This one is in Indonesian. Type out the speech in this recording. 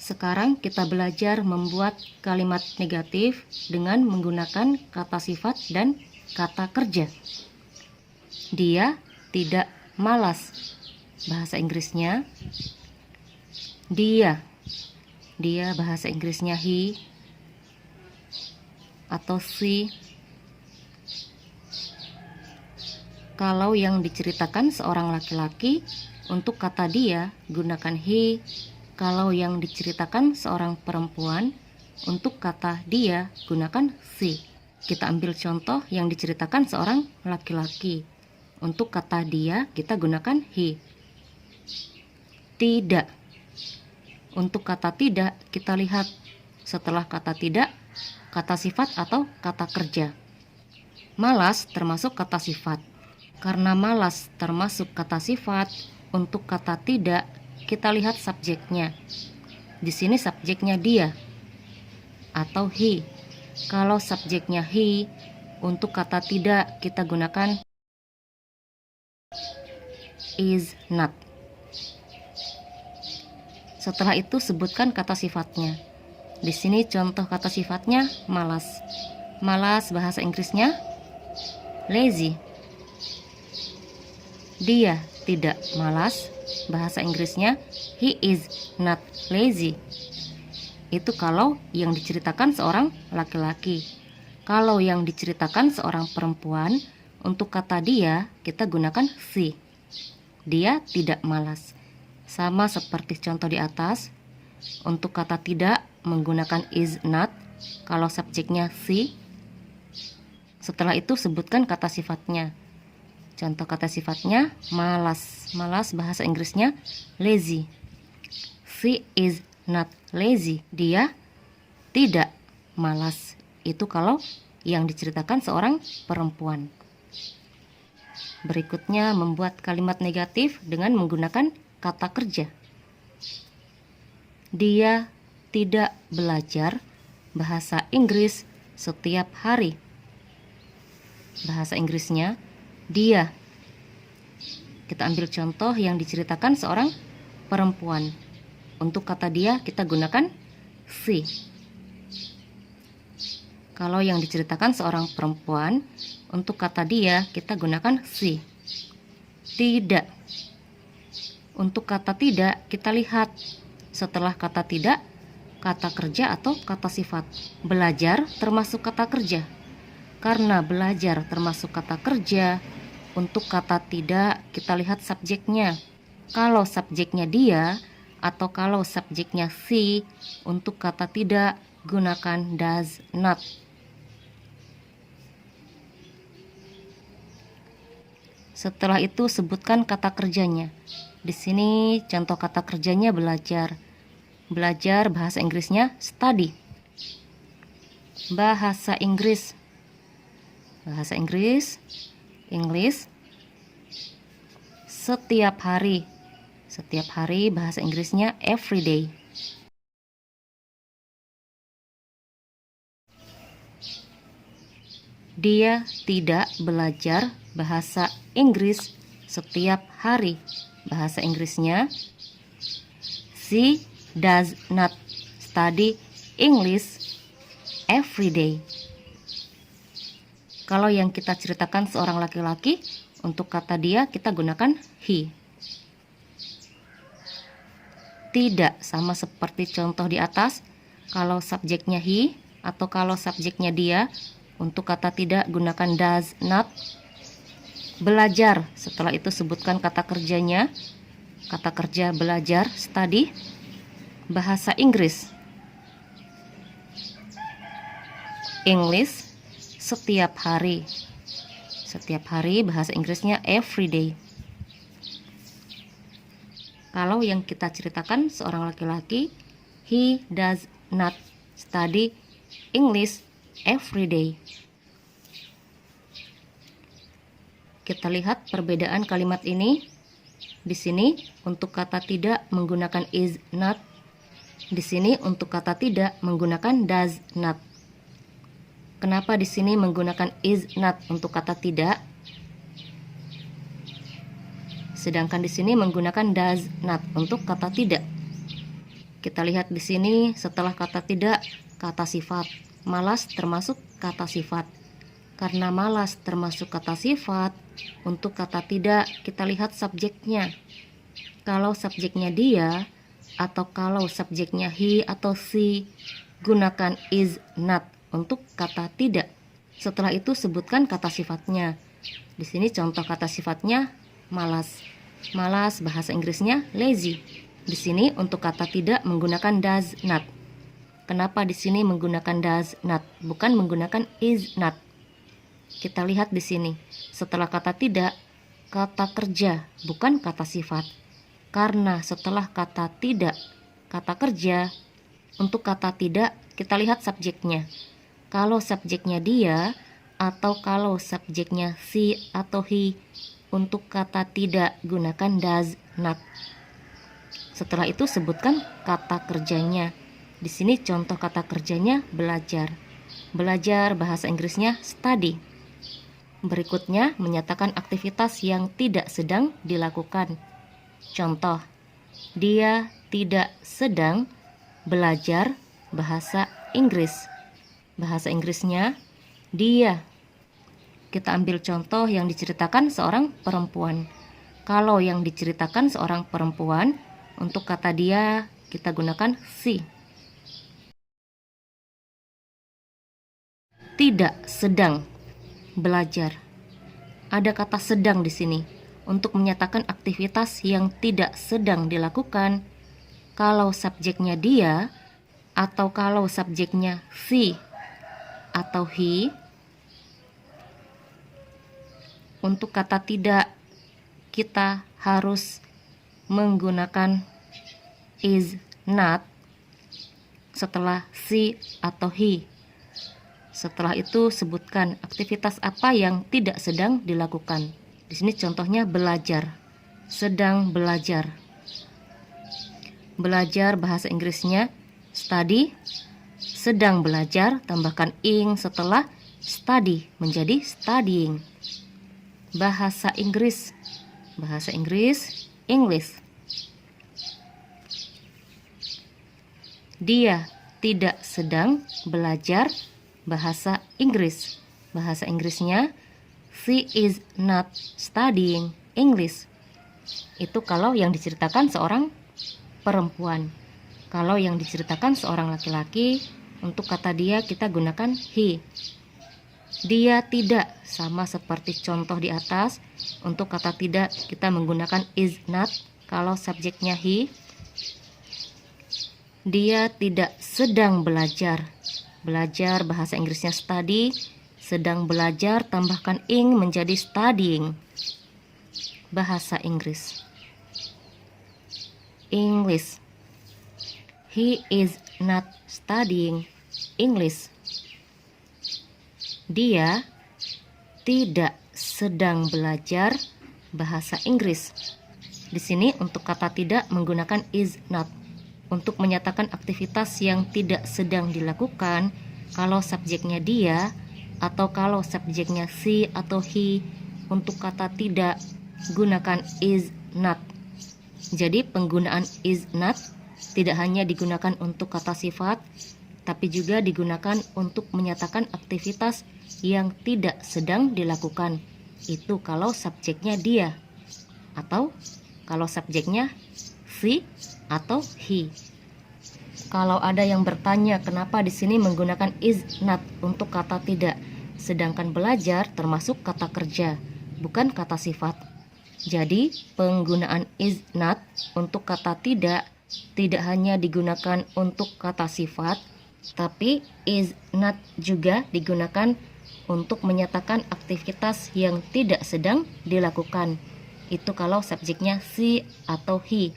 Sekarang kita belajar membuat kalimat negatif dengan menggunakan kata sifat dan kata kerja. Dia tidak malas. Bahasa Inggrisnya dia. Dia bahasa Inggrisnya he atau she. Kalau yang diceritakan seorang laki-laki, untuk kata dia gunakan he. Kalau yang diceritakan seorang perempuan, untuk kata dia gunakan she. Kita ambil contoh yang diceritakan seorang laki-laki. Untuk kata dia kita gunakan he. Tidak. Untuk kata tidak kita lihat setelah kata tidak, kata sifat atau kata kerja. Malas termasuk kata sifat. Karena malas termasuk kata sifat, untuk kata tidak kita lihat subjeknya. Di sini subjeknya dia atau he. Kalau subjeknya he, untuk kata tidak kita gunakan is not. Setelah itu sebutkan kata sifatnya. Di sini contoh kata sifatnya malas. Malas bahasa Inggrisnya lazy. Dia tidak malas. Bahasa Inggrisnya he is not lazy. Itu kalau yang diceritakan seorang laki-laki. Kalau yang diceritakan seorang perempuan, untuk kata dia kita gunakan she. Dia tidak malas. Sama seperti contoh di atas. Untuk kata tidak menggunakan is not. Kalau subjeknya she. Setelah itu sebutkan kata sifatnya. Contoh kata sifatnya malas. Malas bahasa Inggrisnya lazy. She is not lazy. Dia tidak malas. Itu kalau yang diceritakan seorang perempuan. Berikutnya membuat kalimat negatif dengan menggunakan kata kerja. Dia tidak belajar bahasa Inggris setiap hari. Bahasa Inggrisnya dia. Kita ambil contoh yang diceritakan seorang perempuan. Untuk kata dia kita gunakan she. Kalau yang diceritakan seorang perempuan, untuk kata dia kita gunakan she. Tidak. Untuk kata tidak kita lihat setelah kata tidak, kata kerja atau kata sifat. Belajar termasuk kata kerja. Karena belajar termasuk kata kerja, untuk kata tidak kita lihat subjeknya. Kalau subjeknya dia atau kalau subjeknya she, untuk kata tidak gunakan does not. Setelah itu sebutkan kata kerjanya. Di sini contoh kata kerjanya belajar. Belajar bahasa Inggrisnya study. Bahasa Inggris. Bahasa Inggris English. Setiap hari. Setiap hari bahasa Inggrisnya everyday. Dia tidak belajar bahasa Inggris setiap hari. Bahasa Inggrisnya she does not study English every day. Kalau yang kita ceritakan seorang laki-laki, untuk kata dia kita gunakan he. Tidak, sama seperti contoh di atas. Kalau subjeknya he atau kalau subjeknya dia, untuk kata tidak gunakan does not. Belajar, setelah itu sebutkan kata kerjanya. Kata kerja belajar, study. Bahasa Inggris English, setiap hari. Setiap hari bahasa Inggrisnya everyday. Kalau yang kita ceritakan seorang laki-laki, he does not study English everyday. Kita lihat perbedaan kalimat ini. Di sini untuk kata tidak menggunakan is not. Di sini untuk kata tidak menggunakan does not. Kenapa di sini menggunakan is not untuk kata tidak? Sedangkan di sini menggunakan does not untuk kata tidak. Kita lihat di sini setelah kata tidak, kata sifat. Malas termasuk kata sifat. Karena malas termasuk kata sifat, untuk kata tidak kita lihat subjeknya. Kalau subjeknya dia, atau kalau subjeknya he atau she, gunakan is not untuk kata tidak. Setelah itu sebutkan kata sifatnya. Di sini contoh kata sifatnya malas. Malas bahasa Inggrisnya lazy. Di sini untuk kata tidak menggunakan does not. Kenapa di sini menggunakan does not, bukan menggunakan is not? Kita lihat di sini. Setelah kata tidak, kata kerja, bukan kata sifat. Karena setelah kata tidak, kata kerja, untuk kata tidak kita lihat subjeknya. Kalau subjeknya dia, atau kalau subjeknya she atau he, untuk kata tidak gunakan does not. Setelah itu sebutkan kata kerjanya. Di sini contoh kata kerjanya belajar. Belajar bahasa Inggrisnya study. Berikutnya menyatakan aktivitas yang tidak sedang dilakukan. Contoh, dia tidak sedang belajar bahasa Inggris. Bahasa Inggrisnya dia. Kita ambil contoh yang diceritakan seorang perempuan. Kalau yang diceritakan seorang perempuan, untuk kata dia kita gunakan she. Tidak sedang belajar. Ada kata sedang di sini untuk menyatakan aktivitas yang tidak sedang dilakukan. Kalau subjeknya dia, atau kalau subjeknya she atau he, untuk kata tidak kita harus menggunakan is not setelah she atau he. Setelah itu sebutkan aktivitas apa yang tidak sedang dilakukan. Di sini contohnya belajar. Sedang belajar. Belajar bahasa Inggrisnya study. Sedang belajar tambahkan ing setelah study menjadi studying. Bahasa Inggris. Bahasa Inggris English. Dia tidak sedang belajar bahasa Inggris. Bahasa Inggrisnya she is not studying English. Itu kalau yang diceritakan seorang perempuan. Kalau yang diceritakan seorang laki-laki, untuk kata dia kita gunakan he. Dia tidak, sama seperti contoh di atas. Untuk kata tidak kita menggunakan is not. Kalau subjeknya he. Dia tidak sedang belajar. Belajar bahasa Inggrisnya study. Sedang belajar tambahkan ing menjadi studying. Bahasa Inggris English. He is not studying English. Dia tidak sedang belajar bahasa Inggris. Di sini untuk kata tidak menggunakan is not. Untuk menyatakan aktivitas yang tidak sedang dilakukan, kalau subjeknya dia atau kalau subjeknya she atau he, untuk kata tidak gunakan is not. Jadi penggunaan is not tidak hanya digunakan untuk kata sifat, tapi juga digunakan untuk menyatakan aktivitas yang tidak sedang dilakukan. Itu kalau subjeknya dia, atau kalau subjeknya she atau he. Kalau ada yang bertanya kenapa di sini menggunakan is not untuk kata tidak, sedangkan belajar termasuk kata kerja, bukan kata sifat. Jadi penggunaan is not untuk kata tidak hanya digunakan untuk kata sifat, tapi is not juga digunakan untuk menyatakan aktivitas yang tidak sedang dilakukan. Itu kalau subjeknya she atau he.